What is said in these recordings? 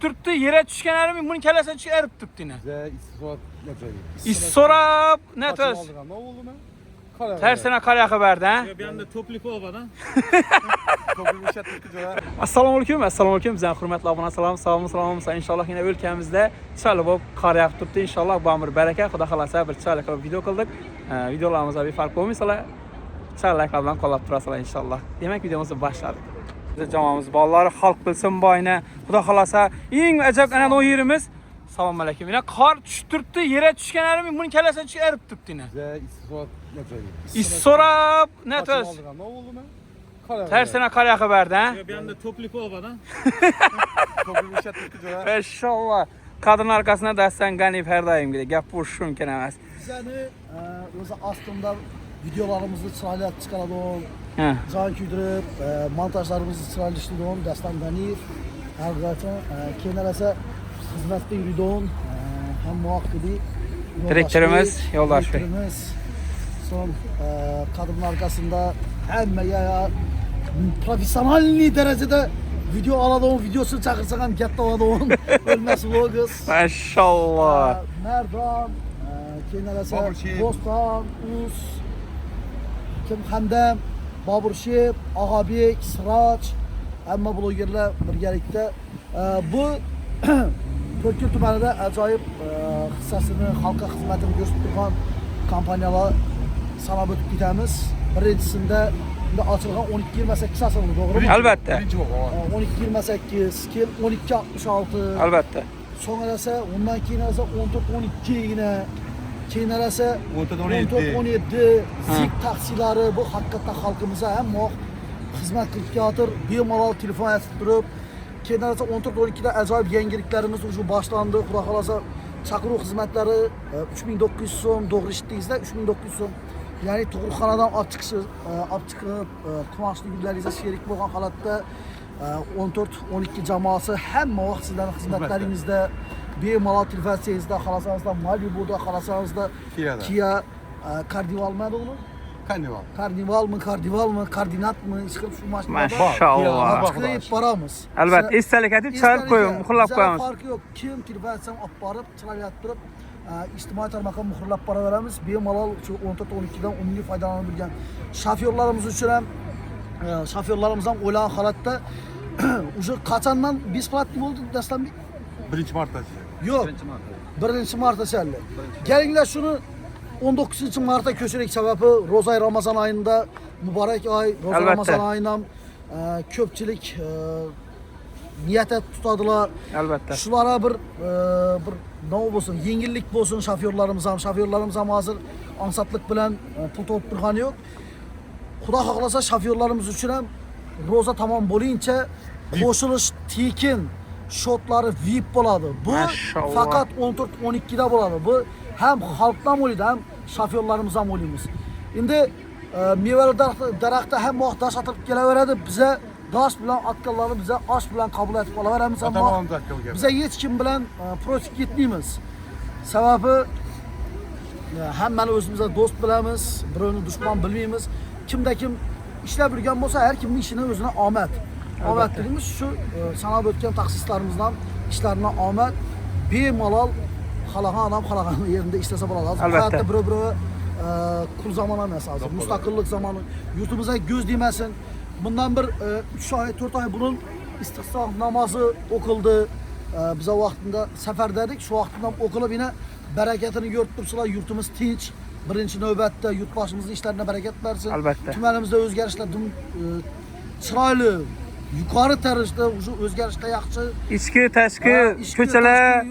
turibdi, yere tushganlarimi buni kallasini chiqarib turibdi yine. İssora ne tez? Tersine kare haberdi ha? Bir anda Toplikova. Assalomu alaykum, bizning hurmatli obunalar, salom. İnşallah yine ülkemizde chiroyli bo'lib qor yog'ib turibdi. İnşallah bu baraka, Xudo xolasa bir chiroyli qilib video qildik. Videolarimizga bir farq bo'lmaysalar, chiroyli bilan qo'llab turasizlar inshaalloh. Demak, videomizni boshladik. Biz jamoamiz bolalar xalq bilsin boyni. Xudo xolasa eng ajab ana o yerimiz. Assalomu alaykum. Yine qor tushib turibdi, yere tushganlarimi buni kallasini chiqarib turibdi yine. İssora ne tez? Tersine kare haberdi ha? Bir anda Toplikova. İnşallah. Kadın arkasına dəstən qənib hər daim gidiyor. Gap bu mümkün emas. Bizəni özü aslında videolarımızı çıraylı çıxaralım. Can küydürüb, montajlarımızı çıraylı işləyirəm. Dəstən qənib. Həqiqətən kenarəsə xidmətdə yürüdüm. Həm muhakkidi. Direktörümüz Yoldaş Bey. Son kadının arkasında hem ya profesyonel derecede video alalım, videosunu çakırsan gette alalım. Ölmez vlogus. Maşallah. Merdan, kenarası Bostan, Uz, Kim Handem, Baburşep, Ağabek, Sıraç, ama blogerler birlikte. Bu Türkiye tümeninde acayip kıssasını, halka hizmetini gösteren kampanyalar sana ötüp gidemiz. Birincisinde açılgan 12-28 asıldı, doğru mu? Elbette. 12-28, 12-66. Elbette. Sonra ise ondan sonra 14-12 yine. Sonra ise 14-17 zik taksileri bu hakikaten halkımıza hem o hizmet kılıp yatır. Bir malal telefon açtırıp. Sonra ise 14-12'de acayip yeniliklerimiz ucu başlandı. Bırakılasa çakırı hizmetleri 3900 son, doğru işittiğinizde 3900 son. Yani Tuğrulxanadan açıkçı kumaşlı günlerinizde şerik olan halatta 14-12 caması hem o sizlerin hizmetlerinizde bir malal telefonsiyinizde, xalasanızda Malibu'da, xalasanızda Kia, Kardival mı olur? Kardival mı, Kardinat mı? Şu maşinada Maşallah. çıkayıp paramız. Elbette. İstelik edip çağırıp koyun, muhurlap koyamız. Farkı yok. Kim telefonsiyonu aparıp, çırayla attırıp İçtimai tarmaqqa muhurlab para veremiz. Bir malal 14-12'den umumi faydalanabilgan şoförlarımız için hem şoförlerimizden olan halatta уже kaçandan biz plat gibi oldu Dastan Bey? 1 Mart'ta. Yok. 1 Mart'ta şerli. Gelinler şunu 19 Mart'a köşerek sebebi Rozay Ramazan ayında mübarek ay Rozay Ramazan ayından köpçülük niyete tutadılar. Elbette. Şulara bir ne olsun, yengillik olsun şoförlerimiz hazır ansatlık bilen pul toplup durğanı yok. Xudo xohlasa şoförlerimiz için hem roza tamam bolayınca koşuluş tekin şotları VIP boladı. Bu Maşallah. fakat 14-12'de boladı. Bu hem halktan oluydu hem şoförlerimizden oluyumuz. Şimdi meyveli darakta hem muhtaç atıp geleveredi bize. Daş bilen atkalları bize aş bilen kabul edip alaveremiz ama bize hiç kim bilen protik gitmeyimiz. Sebebi hemen özümüze dost bilemiz, birini düşman bilmeyimiz. Kimde kim işler bilgen olsa her kimin işine özüne Ahmet. Ahmet dediğimiz şu sana ötken taksistlerimizden işlerine Ahmet bir malal halagan adam halagan yerinde işlese bulalar. Hayatta bire kul zamana mesajı, müstakillik zamanı yurtumuza göz değmesin. Bundan bir 3 ay, 4 ay bunun istihsah namazı okuldu. Bize vaktinde seferdeydik. Şu vaktinden okulup yine bereketini görüp yurtumuz tinç. Birinci növbette yurtbaşımızın işlerine bereket versin. Elbette. Tümenimizde özgərişler çıraylı, yukarı teröriste özgərişler yaxşı. İçki, təşki, köçələr,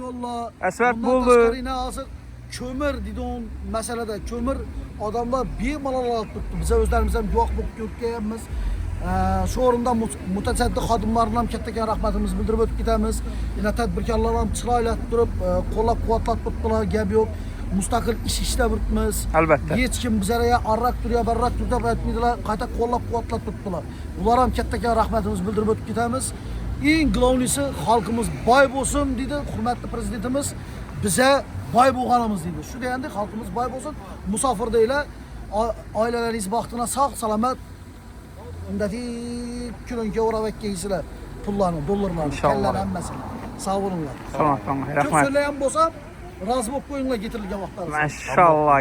əsvət buldu. Ondan yine hazır kömür dediğin meselede kömür adamlar bir malal alıp tuttu. Bize özlerimizden yok görkeyemiz. Şu orunda mütesaddi xadimlarla katta rahmetimiz bildirib ötüp gidemiz. Yine tedbirkarlarla çırayla durup kollab quvvatlat tuttular, gap yok. Müstakil iş işlep ötmüz. Elbette. Hiç kim bize ya arrak duruyor, berrak duruyor etmediler. Kayta kollab quvvatlat tuttular. Ular ham katta rahmetimiz bildirib ötüp gidemiz. En glavnisi halkımız bay olsun dedi. Hürmetli prezidentimiz bize bay bo'lganimiz deydi. Shu deganda xalqimiz boy bo'lsin, musofir deyla, oilalaringiz baxtına sağ salamat undati kulunga o'rab ekkaysizlar pullarni, dollarlarni, kallar hammasini. Sağ olunlar. Salamat qalın. Çok Rəhmət. söyleyen bolsam razı bolup koyunla getirilgen vaxtlarınız. Maşallah.